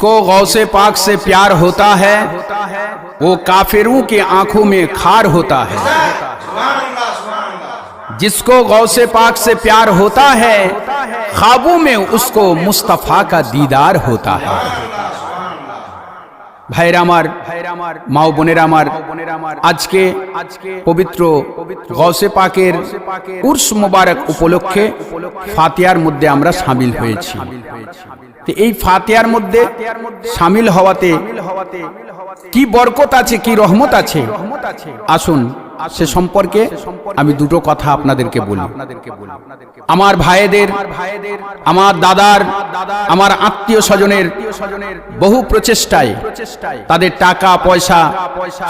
जिसको गौसे पाक से प्यार होता है वो काफिरों के आंखों में खार होता है। जिसको गौसे पाक से प्यार होता है ख्वाबों में उसको मुस्तफा का दीदार होता है। ভাইরা আমার, মা ও বোনেরা আমার, আজকে পবিত্র গৌসে পাকের উর্স মোবারক উপলক্ষে ফাতিহার মধ্যে আমরা শামিল হয়েছি। তো এই ফাতিহার মধ্যে শামিল হওয়াতে কি বরকত আছে, কি রহমত আছে, আসুন সে সম্পর্কে আমি দুটো কথা আপনাদেরকে বলি। আমার ভাইদের, আমার দাদার, আমার আত্মীয় স্বজনের বহু প্রচেষ্টায় তাদের টাকা পয়সা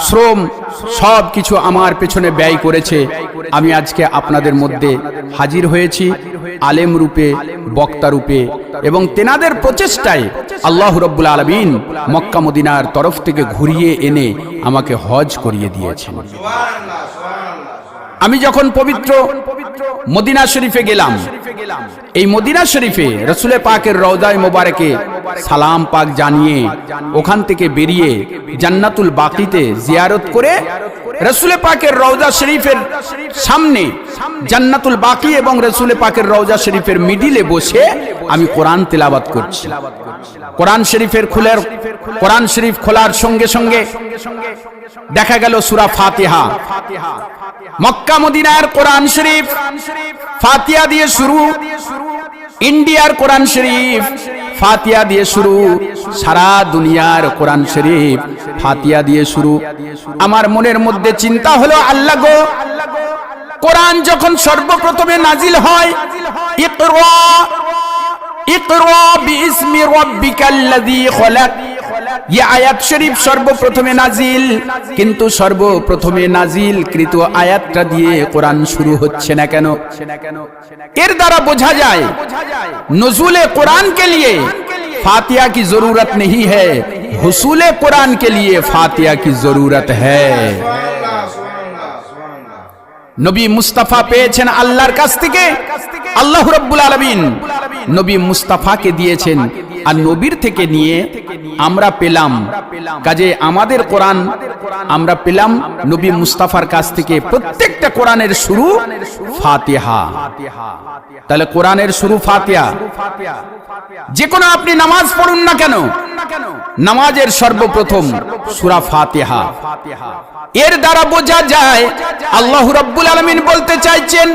শ্রম সব কিছু আমার পেছনে ব্যয় করেছে। আমি আজকে আপনাদের মধ্যে হাজির হয়েছি আলেম রূপে, বক্তা রূপে, এবং তেনাদের প্রচেষ্টায় আল্লাহ রাব্বুল আলামিন মক্কা মদিনার তরফ থেকে ঘুরিয়ে এনে আমাকে হজ করিয়ে দিয়েছেন। আমি যখন পবিত্র মদিনা শরীফে গেলাম, এই মদিনা শরীফে রাসূলে পাকের রওজায়ে মোবারকে সালাম পাক জানিয়ে ওখান থেকে বেরিয়ে জান্নাতুল বাকিতে জিয়ারত করে রাসূলে পাকের রওজা শরীফের সামনে জান্নাতুল বাকি এবং রাসূলে পাকের রওজা শরীফের মিডিলে বসে আমি কোরআন তেলাওয়াত করছি। কোরআন শরীফ খোলার সঙ্গে সঙ্গে দেখা গেল সূরা ফাতিহা। মক্কা মদিনার কোরআন শরীফ ফাতিহা দিয়ে শুরু, ইন্ডিয়ার কোরআন শরীফ ফাতিহা দিয়ে শুরু, সারা দুনিয়ার কোরআন শরীফ ফাতিহা দিয়ে শুরু। আমার মনের মধ্যে চিন্তা হলো, আল্লাহ গো, কোরআন যখন সর্বপ্রথমে নাজিল হয়, ইকরা বিইসমি রাব্বিকাল্লাযী খলাক, এই আয়াত শরীফ সর্বপ্রথমে নাজিল, কিন্তু সর্বপ্রথমে নাজিল কৃত আয়াতটা দিয়ে কোরআন শুরু হচ্ছে না কেন? এর দ্বারা বোঝা যায় নুজুলে কোরআন के लिए फातिहा की जरूरत नहीं है, हुसूले कुरान के लिए फातिहा की जरूरत है। নবী মুস্তাফা পেয়েছেন আল্লাহর কাছ থেকে, আল্লাহ রাব্বুল আলামিন নবী মুস্তাফাকে দিয়েছেন, আর নবীর থেকে নিয়ে আমরা পেলাম। কাজে আমাদের কোরআন আমরা পেলাম নবী মুস্তাফার কাছ থেকে। প্রত্যেকটা কোরআনের শুরু ফাতিহা। তাহলে কোরআনের শুরু ফাতিহা। যে কোনো আপনি নামাজ পড়ুন না কেন, নামাজের সর্বপ্রথম সূরা ফাতিহা। এর দ্বারা বোঝা যায় আল্লাহ রাব্বুল আলামিন বলতে চাইছেন,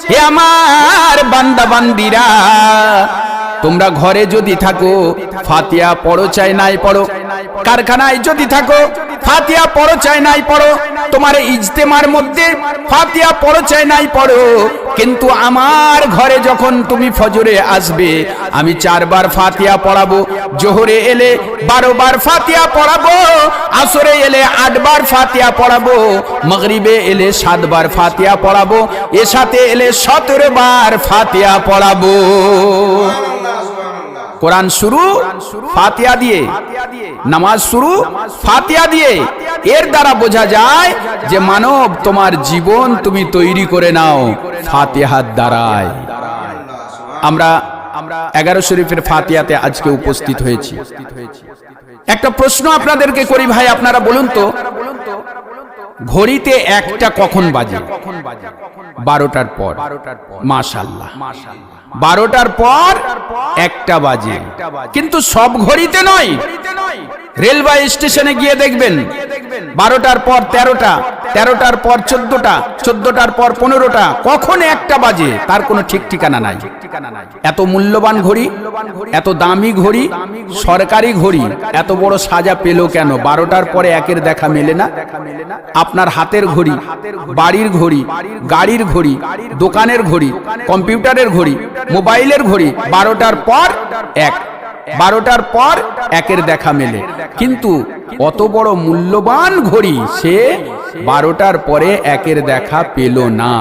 হে আমার বান্দা বান্দিরা, তোমরা ঘরে যদি থাকো ফাতিহা পড়ো চাই নাই পড়ো, কারখানায় যদি থাকো ফাতিহা পড়ো চাই নাই পড়ো, তোমার ইজতেমার মধ্যে ফাতিহা পড়ো চাই নাই পড়ো, কিন্তু আমার ঘরে যখন তুমি ফজরে আসবে আমি 4 বার ফাতিহা পড়াবো, জোহরে এলে 12 বার ফাতিহা পড়াবো, আসরে এলে 8 বার ফাতিহা পড়াবো, মাগরিবে এলে 7 বার ফাতিহা পড়াবো, এশাতে এলে 17 বার ফাতিহা পড়াবো। কোরআন শুরু ফাতিহা দিয়ে, নামাজ শুরু ফাতিহা দিয়ে। এর দ্বারা বোঝা যায় যে মানব, তোমার জীবন তুমি তৈরি করে নাও ফাতিহার দ্বারাই। আমরা 11 শরীফের ফাতিহাতে আজকে উপস্থিত হয়েছি। একটা প্রশ্ন আপনাদেরকে করি ভাই, আপনারা বলুন তো, ঘড়িতে একটা কখন বাজে? 12টার পর। মাশাআল্লাহ, 12টার পর একটা বাজে। কিন্তু সব ঘড়িতে নয়। রেলওয়ে স্টেশনে গিয়ে দেখবেন 12টার পর 13টা, 13টার পর 14টা, 14টার পর 15টা, কখন একটা বাজে তার কোনো ঠিক ঠিকানা নাই। এত মূল্যবান ঘড়ি, এত দামি ঘড়ি, সরকারি ঘড়ি এত বড় সাজা পেল কেন? 12টার পরে একের দেখা মেলে না। আপনার হাতের ঘড়ি, বাড়ির ঘড়ি, গাড়ির ঘড়ি, দোকানের ঘড়ি, কম্পিউটারের ঘড়ি, মোবাইলের ঘড়ি, 12টার পর এক, 12টার পর একের দেখা মেলে। কিন্তু অত বড় মূল্যবান ঘড়ি সে 12টার পরে একের দেখা পেল না।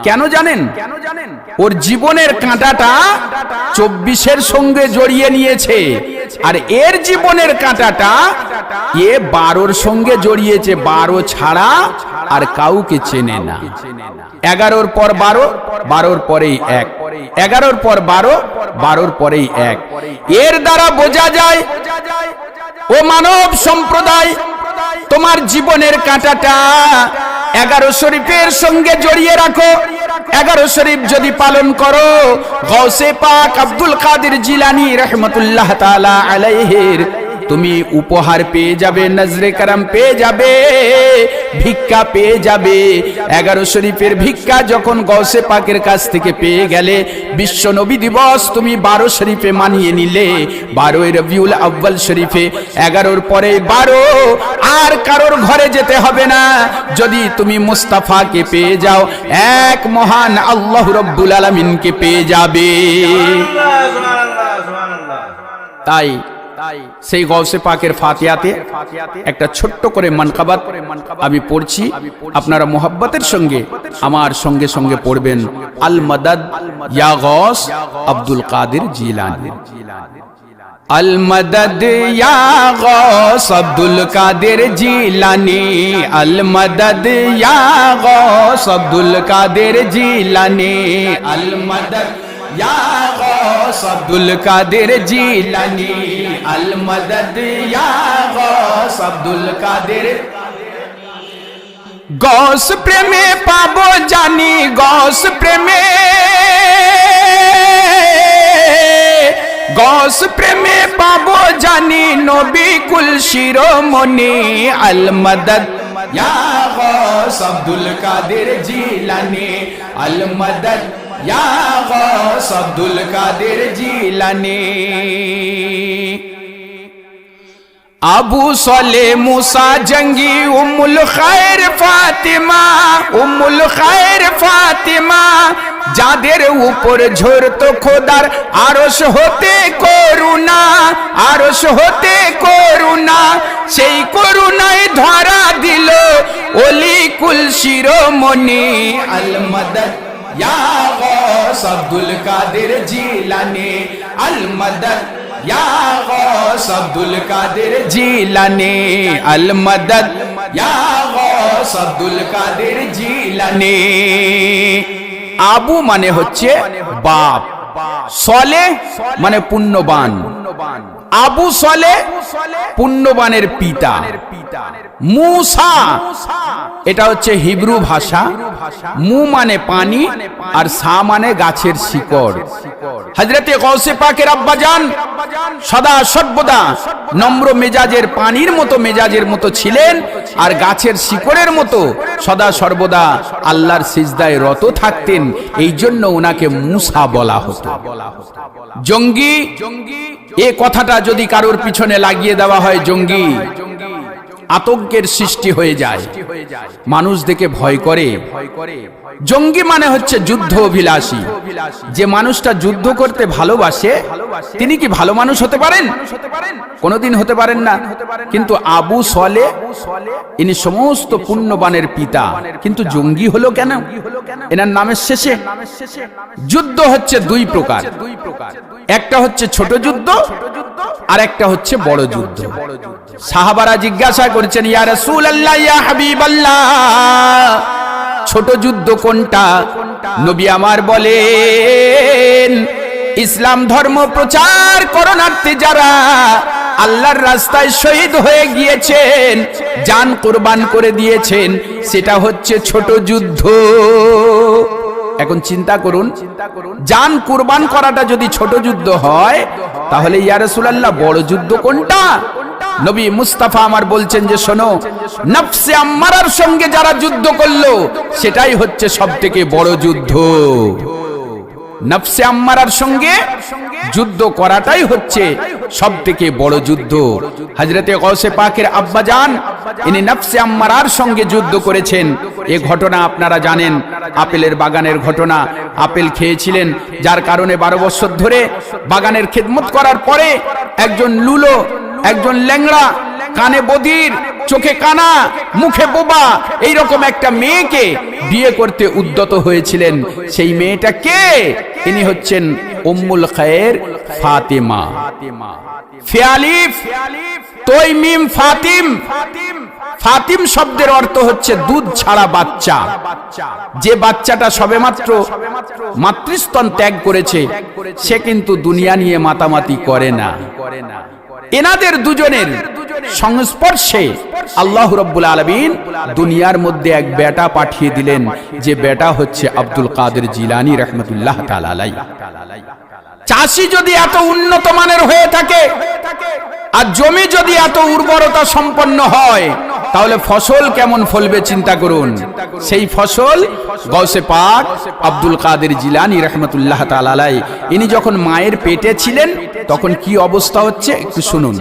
কেন জানেন? ওর জীবনের কাঁটাটা 24-এর সঙ্গে জড়িয়ে নিয়েছে, আর এর জীবনের কাঁটাটা এ 12-র সঙ্গে জড়িয়েছে। 12 ছাড়া আর কাউকে চেনে না। 11-র পর 12, 12-র পরেই 1। 11-র পর 12, 12-র পরেই 1। এর দ্বারা বোঝা যায় ও মানব সম্প্রদায়, তোমার জীবনের কাঁটাটা 11 শরীফের সঙ্গে জড়িয়ে রাখো। 11 শরীফ যদি পালন করো, গৌসে পাক আব্দুল কাদের জিলানী রহমতুল্লাহ তাআলা আলাইহির তুমি উপহার পেয়ে যাবে, নজরে করম পেয়ে যাবে, ভিক্ষা পেয়ে যাবে। 11 শরীফের ভিক্ষা যখন গৌসে পাকের কাছ থেকে পেয়ে গেলে, বিশ্ব নবী দিবস তুমি 12 শরীফে মানিয়ে নিলে, 12 রবিউল আউয়াল শরীফে 11-র পরে 12, আর কারোর ঘরে যেতে হবে না। যদি তুমি মুস্তাফাকে পেয়ে যাও, এক মহান আল্লাহ রাব্বুল আলামিনকে পেয়ে যাবে। তাই সেই গৌসে পাকের ফাতিহাতে একটা ছোট্ট করে মানকাবাত আমি পড়ছি, আপনারা মোহাব্বতের সঙ্গে আমার সঙ্গে সঙ্গে পড়বেন। আল মাদাদ ইয়া গৌস আব্দুল কাদের জিলানী। আল মাদাদ ইয়া গৌস আব্দুল কাদের জিলানী, আল মাদাদ ইয়া গৌস আব্দুল কাদের জিলানী, আল মাদাদ ইয়া গৌস আব্দুল কাদের জিলানী, আল মাদাদ ইয়া গৌস আব্দুল কাদের। গৌস প্রেমে পাবো জানি, গৌস প্রেমে, গৌস প্রেমে পাবো জানি, নবী কুল শিরোমণি। আল মাদাদ ইয়া গৌস আব্দুল কাদের জিলানী, আল মাদাদ ইয়া গৌস আব্দুল কাদের জিলানী। আবু সলে মুসা জঙ্গি, উম্মুল খায়ের ফাতিমা, উম্মুল খায়ের ফাতিমা, যাদের উপর ঝরতো খোদার আরশ হতে করুণা, আরশ হতে করুণা, সেই করুণায় ধরা দিল ওলি কুল শিরোমণি। আল মাদাদ ইয়া গৌস আব্দুল কাদের জিলানী, আল মাদাদ ইয়া গৌস আব্দুল কাদের জিলানী, আল মাদাদ ইয়া গৌস আব্দুল কাদের জিলানী। আবু মানে হচ্ছে বাপ, সলে মানে পুণ্যবান, আবু সলে পুণ্যবানের পিতা। মুসা এটা হচ্ছে হিব্রু ভাষা, মু মানে পানি আর সা মানে গাছের শিকড়। হযরতে গৌসে পাকের আব্বাজান সদা সর্বদা নম্র মেজাজের, পানির মতো মেজাজের মতো ছিলেন, আর গাছের শিকড়ের মতো সদা সর্বদা আল্লাহর সিজদায় রত থাকতেন। এই জন্য ওনাকে মুসা বলা হতো। জঙ্গি, এ কথাটা যদি কারোর পিছনে লাগিয়ে দেওয়া হয়, জঙ্গি, আতঙ্কের সৃষ্টি হয়ে যায়, মানুষ দেখে ভয় করে। জঙ্গি মানে হচ্ছে যুদ্ধ অভিলাষী। যে মানুষটা যুদ্ধ করতে ভালোবাসে, তিনি কি ভালো মানুষ হতে পারেন? কোনোদিন হতে পারেন না। কিন্তু আবু সলে ইনি সমস্ত পুণ্যবানের পিতা, কিন্তু জঙ্গি হলো কেন? এনার নামের শেষে যুদ্ধ হচ্ছে দুই প্রকার, একটা হচ্ছে ছোট যুদ্ধ আর একটা হচ্ছে বড় যুদ্ধ। সাহাবারা জিজ্ঞাসা করছেন, ইয়া রাসূলুল্লাহ, ইয়া হাবিবাল্লাহ, ছোট যুদ্ধ কোনটা? নবী আমার বলেন, ইসলাম ধর্ম প্রচার করণার্থে যারা আল্লাহর রাস্তায় শহীদ হয়ে গিয়েছেন, জান কুরবান করে দিয়েছেন, সেটা হচ্ছে ছোট যুদ্ধ। এখন চিন্তা করুন, জান কুরবান করাটা যদি ছোট যুদ্ধ হয়, তাহলে ইয়া রাসূলুল্লাহ বড় যুদ্ধ কোনটা? নবী মুস্তাফা আমার বলছেন যে শোনো, নফসে আম্মারার সঙ্গে যারা যুদ্ধ করলো, সেটাই হচ্ছে সবথেকে বড় যুদ্ধ। নফসে আম্মারার সঙ্গে যুদ্ধ করাটাই হচ্ছে সবথেকে বড় যুদ্ধ। হযরতে গৌসে পাকের আব্বাজান ইনি নফসে আম্মারার সঙ্গে যুদ্ধ করেছেন। এ ঘটনা আপনারা জানেন, আপেলের বাগানের ঘটনা। আপেল খেয়েছিলেন, যার কারণে 12 বছর ধরে বাগানের খেদমত করার পরে একজন লুলো, একজন ল্যাংড়া, কানে বধির, চোখে কানা, মুখে বোবা, এইরকম একটা মেয়েকে বিয়ে করতে উদ্যত হয়েছিলেন। সেই মেয়েটা কে? ইনি হচ্ছেন উম্মুল খায়ের ফাতিমা। ফিয়ালিফ তৈমিম ফাতিম, ফাতিম শব্দের অর্থ হচ্ছে দুধ ছাড়া বাচ্চা। যে বাচ্চাটা সবেমাত্র মাতৃস্তন ত্যাগ করেছে সে কিন্তু দুনিয়া নিয়ে মাতামাতি করে না। এনাদের দুজনের সংস্পর্শে আল্লাহ রাব্বুল আলামিন দুনিয়ার মধ্যে এক বেটা পাঠিয়ে দিলেন, যে বেটা হচ্ছে আব্দুল কাদের জিলানী রাহমাতুল্লাহ তাআলা আলাইহি। চাষি যদি এত উন্নত মানের হয়ে থাকে আর জমি যদি এত উর্বরতা সম্পন্ন হয়, তাহলে ফসল কেমন ফলবে চিন্তা করুন। সেই ফসল গৌসে পাক আব্দুল কাদের জিলানী রাহমাতুল্লাহ তাআলা আলাইহি ইনি যখন মায়ের পেটে ছিলেন তখন কি অবস্থা হচ্ছে একটু শুনুন।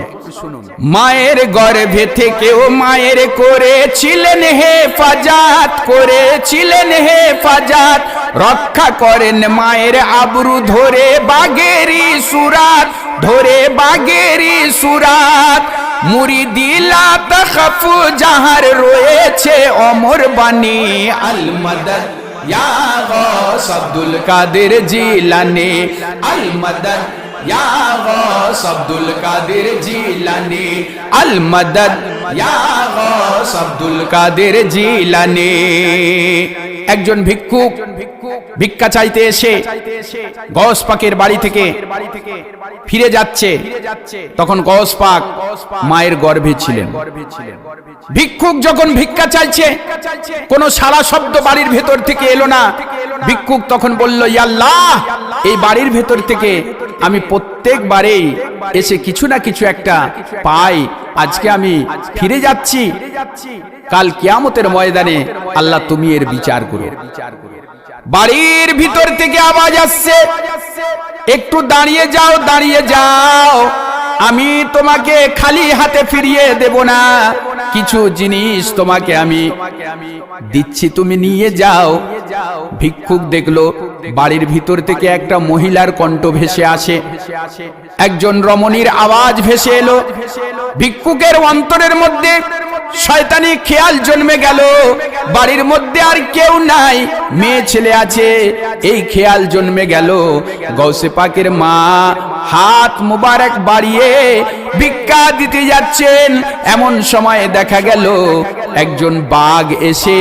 মায়ের গর্ভে থেকেও মায়ের করেছিলেন হেফাজত, করেছিলেন হেফাজত, রক্ষা করেন মায়ের আবরু ধরে বাগেরি সুরাত, ধরে বাগেরি সুরাত। মুরিদিলা তখফু জাহার রয়েছে অমর বাণী, আল মদদ ইয়া গৌস আব্দুল কাদের জিলানী, আল মদদ ইয়া গৌস আব্দুল কাদের জিলানী, আল মদদ ইয়া গৌস আব্দুল কাদের জিলানী। একজন ভিক্ষুক ভিক্ষা চাইতে এসে গৌস পাকের বাড়ি থেকে ফিরে যাচ্ছে, তখন গৌস পাক মায়ের গর্ভে ছিলেন। ভিক্ষুক যখন ভিক্ষা চাইছে কোন সারা শব্দ বাড়ির ভেতর থেকে এলো না। ভিক্ষুক তখন বলল, ইয়া আল্লাহ, এই বাড়ির ভেতর থেকে আমি প্রত্যেকবারেই এসে কিছু না কিছু একটা পাই, আজকে আমি ফিরে যাচ্ছি, কাল কিয়ামতের ময়দানে আল্লাহ তুমি এর বিচার করো। বাড়ির ভিতর থেকে আওয়াজ আসছে, একটু দাঁড়িয়ে যাও, দাঁড়িয়ে যাও, আমি তোমাকে খালি হাতে ফিরিয়ে দেব না, কিছু জিনিস তোমাকে আমি দিচ্ছি, তুমি নিয়ে যাও। ভিক্ষুক দেখলো বাড়ির ভিতর থেকে একটা মহিলার কণ্ঠ ভেসে আসে, একজন রমণীর আওয়াজ ভেসে এলো। ভিক্ষুকের অন্তরের মধ্যে শয়তানি খেয়াল জন্মে গেল, বাড়ির মধ্যে আর কেউ নাই, মেয়ে ছেলে আছে, এই খেয়াল জন্মে গেল। গৌসে পাকের মা হাত মুবারক বাড়িয়ে ভিক্ষা দিতে যাচ্ছেন, এমন সময় দেখা গেল একজন বাঘ এসে,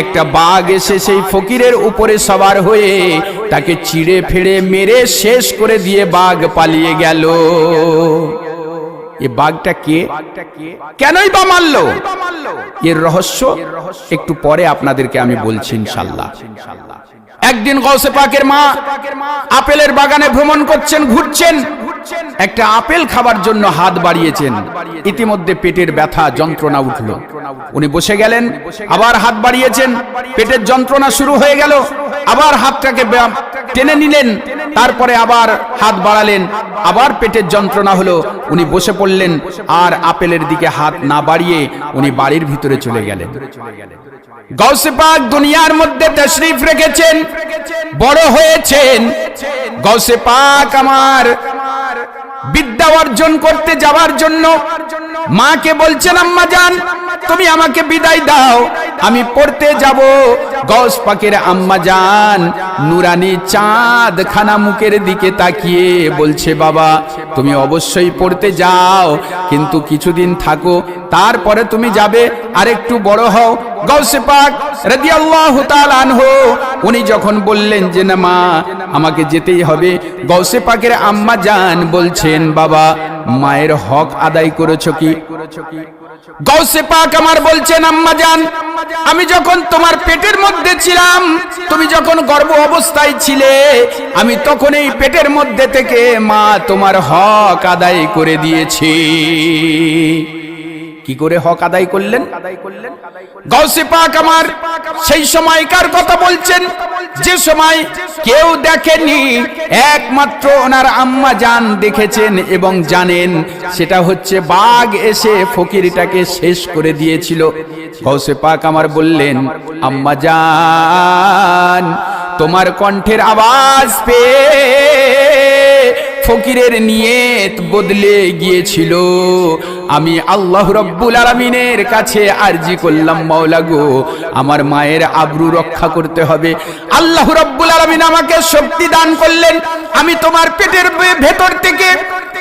একটা বাঘ এসে সেই ফকিরের উপরে সওয়ার হয়ে তাকে চিড়ে ফেড়ে মেরে শেষ করে দিয়ে বাঘ পালিয়ে গেল। এ বাঘটা কে, কেনই বা মারলো, এর রহস্য একটু পরে আপনাদেরকে আমি বলছি ইনশাআল্লাহ। একদিন গৌসে পাকের মা আপেলের বাগানে ভ্রমণ করছেন, ঘুরছেন, একটা আপেল খাবার জন্য হাত বাড়িয়েছেন, ইতিমধ্যে পেটের ব্যথা যন্ত্রণা উঠল, উনি বসে গেলেন, আবার হাত বাড়িয়েছেন, পেটের যন্ত্রণা শুরু হয়ে গেল, আবার হাতটাকে টেনে নিলেন, তারপরে আবার হাত বাড়ালেন, আবার পেটের যন্ত্রণা হলো, উনি বসে পড়লেন, আর আপেলের দিকে হাত না বাড়িয়ে উনি বাড়ির ভিতরে চলে গেলেন। গৌসে পাক দুনিয়ার মধ্যে তাশরীফ রেখেছেন, বড় হয়েছেন। গৌসে পাক আমার বিদ্যা অর্জন করতে যাওয়ার জন্য মাকে বলছেন, আম্মা জান তুমি আমাকে বিদায় দাও, আমি পড়তে যাব। গৌস পাকের আম্মা জান নুরানি চাঁদ খানা মুখের দিকে তাকিয়ে বলছে, বাবা তুমি অবশ্যই পড়তে যাও, কিন্তু কিছুদিন থাকো, তারপরে তুমি যাবে, আরেকটু বড় হও। গৌসে পাক রাদিয়াল্লাহু তাআলা আনহু উনি যখন বললেন যে না মা আমাকে যেতেই হবে, গৌসে পাকের আম্মা জান বলছেন, বাবা মায়ের হক আদায় করেছো কি? গৌসে পাক আমার বলছেন, আম্মা জান আমি যখন তোমার পেটের মধ্যে ছিলাম, তুমি যখন গর্ভ অবস্থায় ছিলে, আমি তখন এই পেটের মধ্যে থেকে মা তোমার হক আদায় করে দিয়েছি। কি করে হক আদায় করলেন? গৌসে পাক আমার সেই সময়কার কথা বলছেন, যে সময় কেউ দেখেনি, একমাত্র ওনার আম্মা জান দেখেছেন এবং জানেন, সেটা হচ্ছে বাঘ এসে ফকিরটাকে শেষ করে দিয়েছিল। গৌসে পাক আমার বললেন, আম্মা জান তোমার কণ্ঠের আওয়াজ পেয়ে ফকিরের নিয়ত বদলে গিয়েছিল, আমি আল্লাহ রাব্বুল আলামিনের কাছে আরজি করলাম, মাওলা গো আমার মায়ের আবরু রক্ষা করতে হবে। আল্লাহ রাব্বুল আলামিন আমাকে শক্তি দান করলেন, আমি তোমার পেটের ভেতর থেকে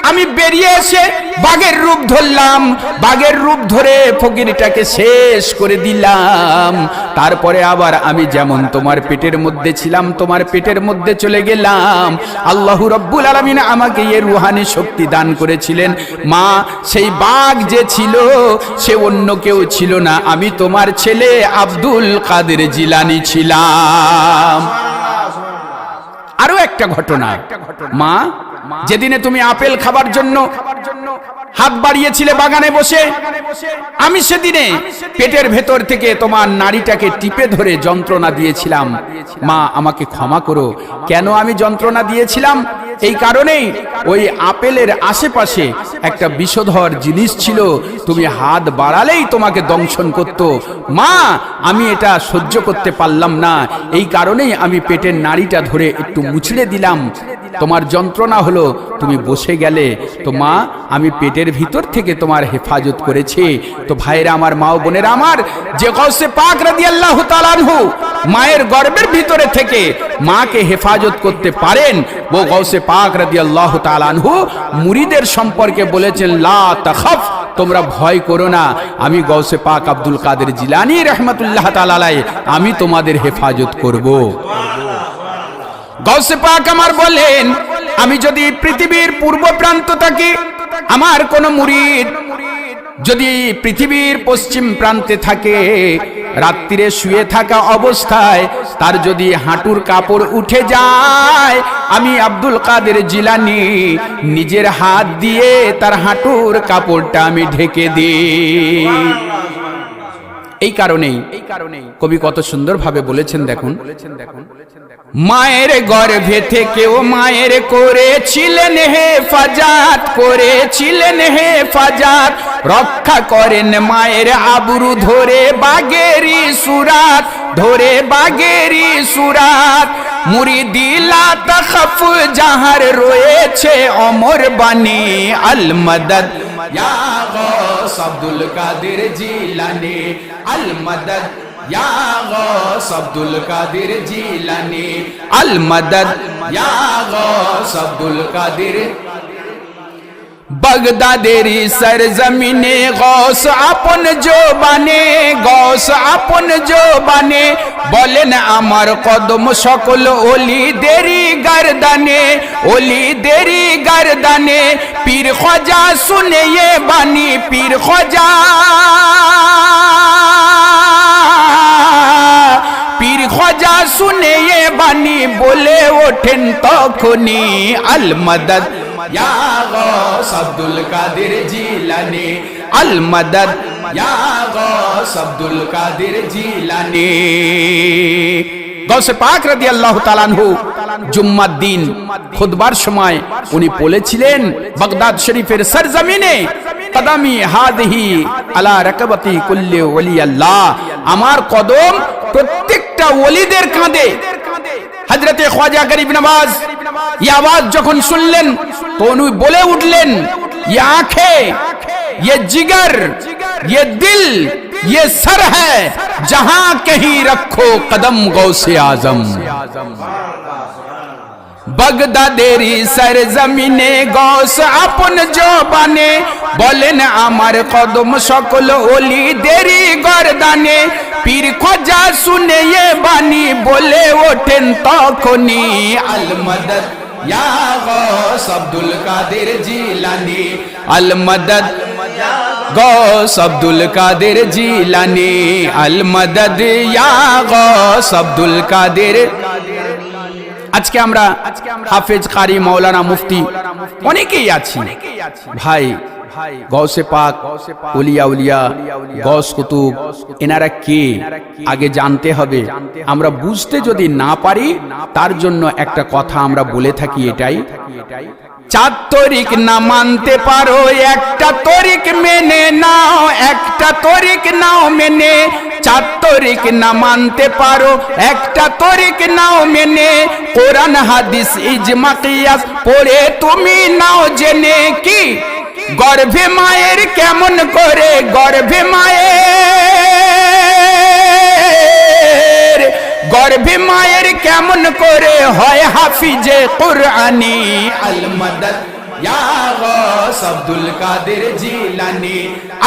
আমি বেরিয়ে এসে বাঘের রূপ ধরলাম, বাঘের রূপ ধরে ফকিরটাকে শেষ করে দিলাম। তারপরে আবার আমি যেমন তোমার পেটের মধ্যে ছিলাম তোমার পেটের মধ্যে চলে গেলাম। আল্লাহু রাব্বুল আলামিন আমাকে এই রূহানি শক্তি দান করেছিলেন। মা, সেই বাঘ যে ছিল সে অন্য কেউ ছিল না, আমি তোমার ছেলে আব্দুল কাদের জিলানী ছিলাম। আরো একটা ঘটনা, মা, যেদিনে তুমি আপেল খাবার জন্য হাত বাড়িয়েছিলে বাগানে বসে, আমি সেদিনে পেটের ভেতর থেকে তোমার নাড়িটাকে টিপে ধরে যন্ত্রণা দিয়েছিলাম। মা, আমাকে ক্ষমা করো। কেন আমি যন্ত্রণা দিয়েছিলাম? এই কারণেই ওই আপেলের আশেপাশে একটা বিষধর জিনিস ছিল, তুমি হাত বাড়ালেই তোমাকে দংশন করত। মা, আমি এটা সহ্য করতে পারলাম না, এই কারণেই আমি পেটের নাড়িটা ধরে একটু মুছড়ে দিলাম, তোমার যন্ত্রণা হলো, তুমি বসে গেলে। তো মা, আমি পেটের ভিতর থেকে তোমার হেফাজত করেছি। তো ভাইরা আমার, মা ও বোনেরা আমার, যে গৌসে পাক রাদিয়াল্লাহু তাআলা আনহু মায়ের গর্ভের ভিতরে থেকে মাকে হেফাজত করতে পারেন, ও গৌসে পাক রাদিয়াল্লাহু তাআলা আনহু মুরিদের সম্পর্কে বলেছেন, লা তাখাফ, তোমরা ভয় করো না, আমি গৌসে পাক আব্দুল কাদের জিলানী রাহমাতুল্লাহ তাআলা আলাইহি আমি তোমাদের হেফাজত করব। গৌসে পাক আমার বলেন, আমি যদি পৃথিবীর পূর্ব প্রান্ত থাকি, আমার কোন মুরিদ যদি পৃথিবীর পশ্চিম প্রান্তে থাকে, রাত্রিরে শুয়ে থাকা অবস্থায় তার যদি হাঁটুর কাপড় উঠে যায়, আমি আব্দুল কাদের জিলানী নিজের হাত দিয়ে তার হাঁটুর কাপড়টা আমি ঢেকে দিই। এই কারণেই কবি কত সুন্দর ভাবে বলেছেন, দেখুন, মায়ের গর্ভে থেকেও মায়ের করেছিলেন হেফাজত, করেছিলেন হেফাজত, রক্ষা করেন মায়ের আবরু ধরে বাগেরি সুরাত, ধরে বাগেরি সুরাত। মুরিদি লা তাখাফ যাহার রয়েছে অমর বাণী, আল মদদ ইয়া গৌস আব্দুল কাদের জিলানী, আল মদদ ইয়া গৌস আব্দুল কাদের জিলানী, আল মদদ ইয়া গৌস আব্দুল কাদের। বাগদাদেরি সরজমিনে গৌস আপন জবানে, গৌস আপন জবানে বলেন আমার কদম সকল ওলি দেরি গর্দানে, ওলি দেরি গর্দানে। পীর খ্বাজা শুনে ये বাণী, পীর খ্বাজা, পীর খ্বাজা শুনে ये বাণী বলে ওঠেন তখনই, আল মদদ ইয়া গৌস আব্দুল কাদের জিলানী, আল মদদ ইয়া গৌস আব্দুল কাদের জিলানী। গৌসে পাক রাদিয়াল্লাহু তাআলা আনহু জুম্মার দিন খুতবার সময় উনি বলেছিলেন, বাগদাদ শরীফের সরজমিনে কদমি হাদিহি আলা রাকবাতি কুল্লি ওলি আল্লাহ, আমার কদম প্রত্যেকটা ওলিদের কাঁধে। হযরতে খ্বাজা গরিব নওয়াজ এই আওয়াজ যখন শুনলেন তো উনি বলে উঠলেন, ये आंखें, ये जिगर, ये दिल, ये सर है, जहां कहीं रखो कदम गौसे आजम। বাগদাদেরি সরজমিনে গৌস আপন জবানে বলেন আমার কদম সকল ওলি দেরি গর্দানে। পীর খ্বাজা শুনে ये বাণী বলে ওঠেন তখনই, আল মদদ ইয়া গৌস আব্দুল কাদের জিলানী, আল মদদ গৌস আব্দুল কাদের জিলানী, আল মদদ ইয়া গৌস আব্দুল কাদের। আজকে আমরা হাফেজ, কারি, মাওলানা, মুফতি অনেকেই আছি ভাই। গৌসে পাক, ওলিয়া উলিয়া, গৌস কুতুব, এনারা কে আগে জানতে হবে। আমরা বুঝতে যদি না পারি তার জন্য একটা কথা আমরা বলে থাকি, এটাই, চার তরিক না মানতে পারো একটা তরিক মেনে নাও, একটা তরিক নাও মেনে। চার তরিক না মানতে পারো একটা তরিক নাও মেনে। কোরআন হাদিস ইজমা কিয়াস পড়ে তুমি নাও জেনে। কি গর্ভে মায়ের কেমন করে, গর্ভে মায়ের, গর্ভে মায়ের কেমন করে হয় হাফিজে কুরআনী। আল মদদ ইয়া গাউস আব্দুল কাদের জিলানী,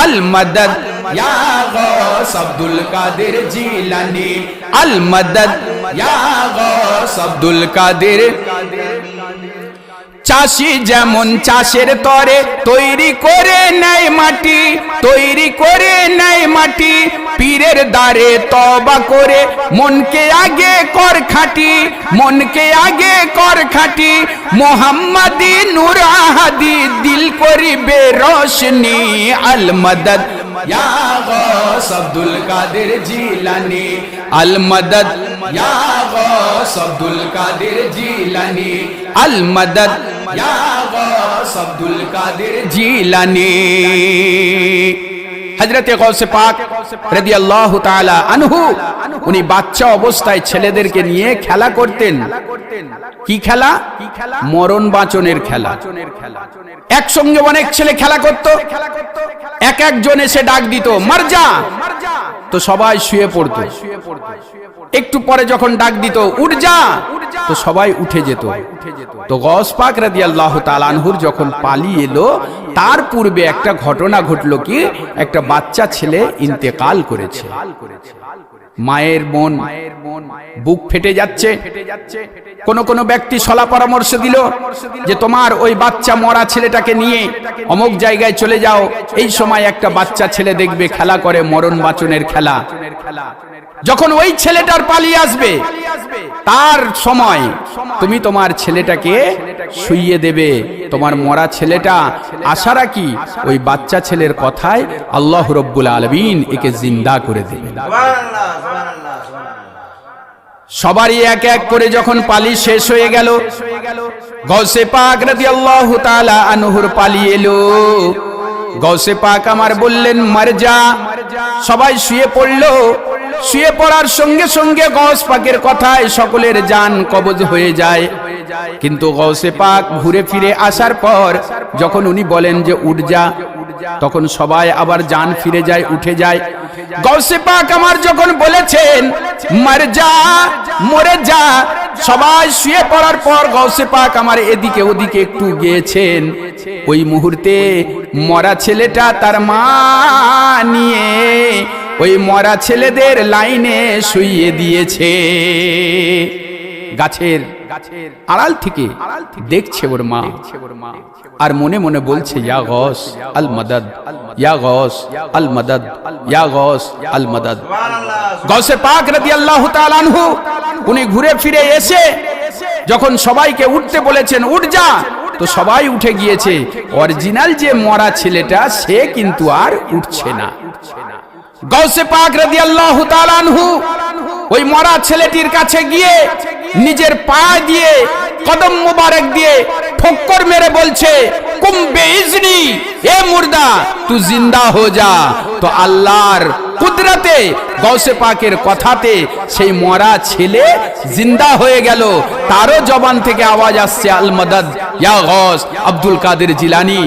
আল মাদাদ ইয়া গাউস আব্দুল কাদের জিলানী, আল মাদাদ ইয়া গাউস আব্দুল কাদের। চাষি যেমন চাষের তরে তৈরি করে নেয় মাটি, তৈরি করে নেয় মাটি, পীরের দ্বারে তওবা করে মনকে আগে কর খাঁটি, মনকে আগে কর খাঁটি, মোহাম্মদী নূর আহাদি দিল করিবে রোশনি, আল মাদাদ ইয়া গাউস আব্দুল কাদের জিলানী, আল মাদাদ ইয়া গাউস আব্দুল কাদের জিলানী, আল মাদাদ ইয়া গাউস আব্দুল কাদের জিলানী। হযরতে গাউসে পাক রাদিয়াল্লাহু তাআলা আনহু উনি বাচ্চা অবস্থায় ছেলেদেরকে নিয়ে খেলা করতেন। কি খেলা? মরণ বাঁচনের খেলা। একসঙ্গে অনেক ছেলে খেলা করত, এক একজন এসে ডাক দিত মার যা, তো সবাই শুয়ে পড়তো। একটু পরে যখন ডাক দিত উঠ যা, তো সবাই উঠে যেত। তো গাউস পাক রাদিয়াল্লাহু তাআলা আনহুর যখন পালি এলো, তার পূর্বে একটা ঘটনা ঘটলো, কি একটা বাচ্চা ছেলে ইন্তেকাল করেছে। মায়ের মন বুক ফেটে যাচ্ছে। কোন ব্যক্তি সলা পরামর্শ দিল যে তোমার ওই বাচ্চা মরা ছেলেটাকে নিয়ে অমুক জায়গায় চলে যাও, এই সময় একটা বাচ্চা ছেলে দেখবে খেলা করে মরণ বাঁচনের খেলা। যখন ওই ছেলেটার পালি আসবে তার সময় তুমি তোমার ছেলেটাকে শুইয়ে দেবে। তোমার মরা ছেলেটা আশা রাখি ওই বাচ্চা ছেলের কথায় আল্লাহ রাব্বুল আলামিন একে জিন্দা করে দেবেন। সবারই এক এক করে যখন পালি শেষ হয়ে গেল, গাউসে পাক রাদিয়াল্লাহু তাআলা আনহুর পালি এলো। গাউসে পাক আমার বললেন মার যা। সবাই শুয়ে পড়লো। শুয়ে পড়ার সঙ্গে সঙ্গে গাউস পাকের কথায় সকলের জান কবজ হয়ে যায়। কিন্তু গাউসে পাক ঘুরে ফিরে আসার পর যখন উনি বলেন যে উঠ যা, তখন সবাই আবার জান ফিরে যায়, উঠে যায়। গাউসে পাক আমার যখন বলেছেন মার যা, মরে যা, সবাই শুয়ে পড়ার পর গাউসে পাক আমার এদিকে ওদিকে একটু গিয়েছেন। ওই মুহূর্তে মরা ছেলেটা তার মা নিয়ে ওই মরা ছেলেদের লাইনে শুইয়ে দিয়েছে। গাছের আড়াল থেকে দেখছে ওর মা, আর মনে মনে বলছে ইয়া গাউস আল মাদাদ, ইয়া গাউস আল মাদাদ, ইয়া গাউস আল মাদাদ। গাউসে পাক রাদিয়াল্লাহু তাআলা আনহু উনি ঘুরে ফিরে এসে যখন সবাইকে উঠতে বলেছেন উঠ যা, তো সবাই উঠে গিয়েছে। অরিজিনাল যে মরা ছেলেটা সে কিন্তু আর উঠছে না। গাউসে পাক রাদিয়াল্লাহু তাআলা আনহু ওই মরা ছেলেটির কাছে গিয়ে নিজের পা দিয়ে কদম মুবারক দিয়ে ঠক্কর মেরে বলছে কুম বেইজনি, এ মুর্দা তু জিন্দা হো যা। তো আল্লাহর কুদরতে গাউসে পাকের কথাতে সেই মরা ছেলে জিন্দা হয়ে গেল। তারও জবান থেকে আওয়াজ আসছে আল মাদাদ ইয়া গাউস আব্দুল কাদের জিলানী।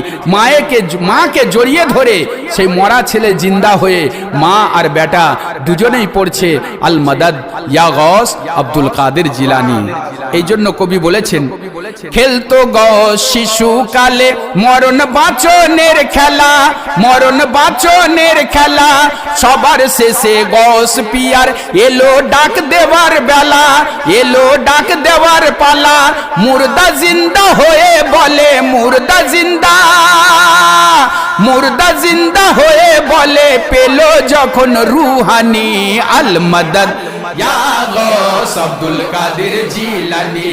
মাকে জড়িয়ে ধরে সেই মরা ছেলে জিন্দা হয়ে মা আর বেটা দুজনেই পড়ছে আল মাদাদ ইয়া গাউস আব্দুল কাদের জিলানী। এই জন্য কবি বলেছেন খেলতো গাউস শিশুকালে মরণ বাঁচনের খেলা, মরণ বাঁচনের খেলা, সবার শেষে গাউস পিয়ার এলো ডাক দেওয়ার বেলা, এলো ডাক দেওয়ার পালা। মুর্দা জিন্দা হয়ে বলে মুর্দা জিন্দা, মুর্দা জিন্দা হয়ে বলে পেলো যখন রুহানি আল মাদাদ ইয়া গাউস আব্দুল কাদের জিলানী,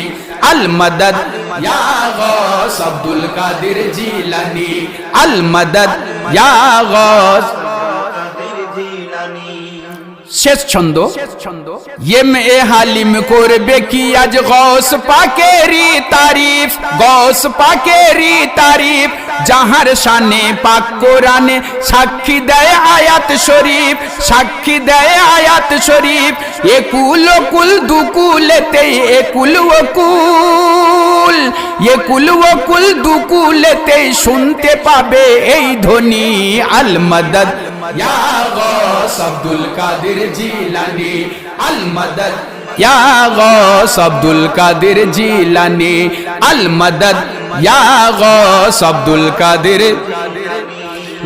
আল মাদাদ ইয়া গাউস আব্দুল কাদের জিলানী, আল মাদাদ ইয়া গাউস। শেষ ছন্দ ये में हालिम করবে কি আজ গাউস পাকেরি তারিফ, গাউস পাকেরি তারিফ। যাহার শানে পাক কোরআনে সাক্ষী দেয় আয়াত শরীফ, সাক্ষী দেয় আয়াত শরীফ। একুল কুল দুকুলেতে একুল ওকুল, একুল ওকুল দুকুলেতে শুনতে পাবে এই ধ্বনি আল মাদাদ ইয়া গাউস আব্দুল কাদের জিলানী, আল মাদাদ ইয়া গাউস আব্দুল কাদের জিলানী, আল মাদাদ ইয়া গৌস আব্দুল কাদের।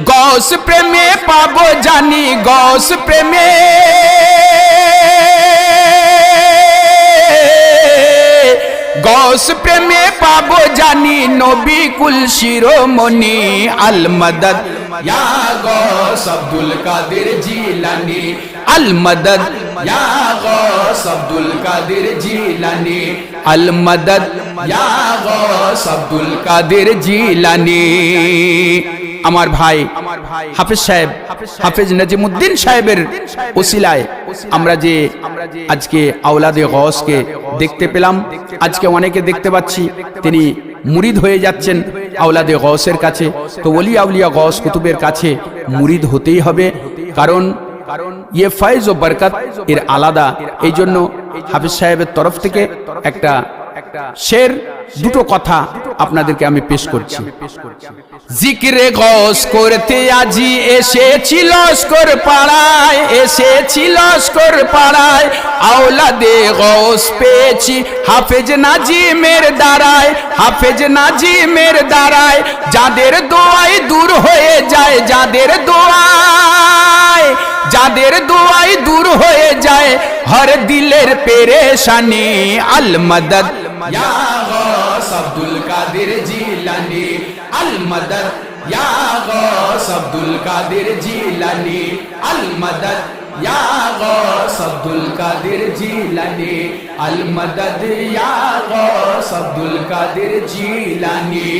গৌস প্রেমে পাবো জানি, গৌস প্রেমে গৌস প্রেমে পাবো জানি, নবী কুল শিরোমণি আল মদদ ইয়া গৌস আব্দুল কাদের জিলানী, আল মদদ ইয়া গৌস আব্দুল কাদের জিলানী, আল মদদ ইয়া গৌস আব্দুল কাদের জিলানী। আমার ভাই হাফেজ সাহেব, হাফেজ নাজিমউদ্দিন সাহেবের ওসিলায় আমরা যে আজকে আওলাদে গৌসকে দেখতে পেলাম, আজকে অনেকে দেখতে পাচ্ছি তিনি মুরিদ হয়ে যাচ্ছেন আওলাদে গৌসের কাছে। তো ওলি আউলিয়া গৌস কুতুবের কাছে মুরিদ হতেই হবে, কারণ ইয়ে ফয়েজ ও বরকত এর আলাদা। এই জন্য হাফেজ সাহেবের তরফ থেকে একটা শের, দুটো কথা আপনাদেরকে আমি পেশ করছি। জিকিরে গৌস করতে আজি এসেছি লস্কর পাড়ায়, এসেছি লস্কর পাড়ায়, আওলাদে গৌস পেয়েছি হাফেজ নাজিমের দ্বারায়, হাফেজ নাজিমের দ্বারায়। যাদের দোয়ায় দূর হয়ে যায়, যাদের দোয়ায়, যাদের দোয়ায় দূর হয়ে যায় হর দিলের পেরেশানি। আল মদদ ইয়া গৌস আব্দুল কাদের জিলানী, আল মদদ ইয়া গৌস আব্দুল কাদের জিলানী, আল মদদ ইয়া গৌস আব্দুল কাদের জিলানী, আল মদদ ইয়া গৌস আব্দুল কাদের জিলানী।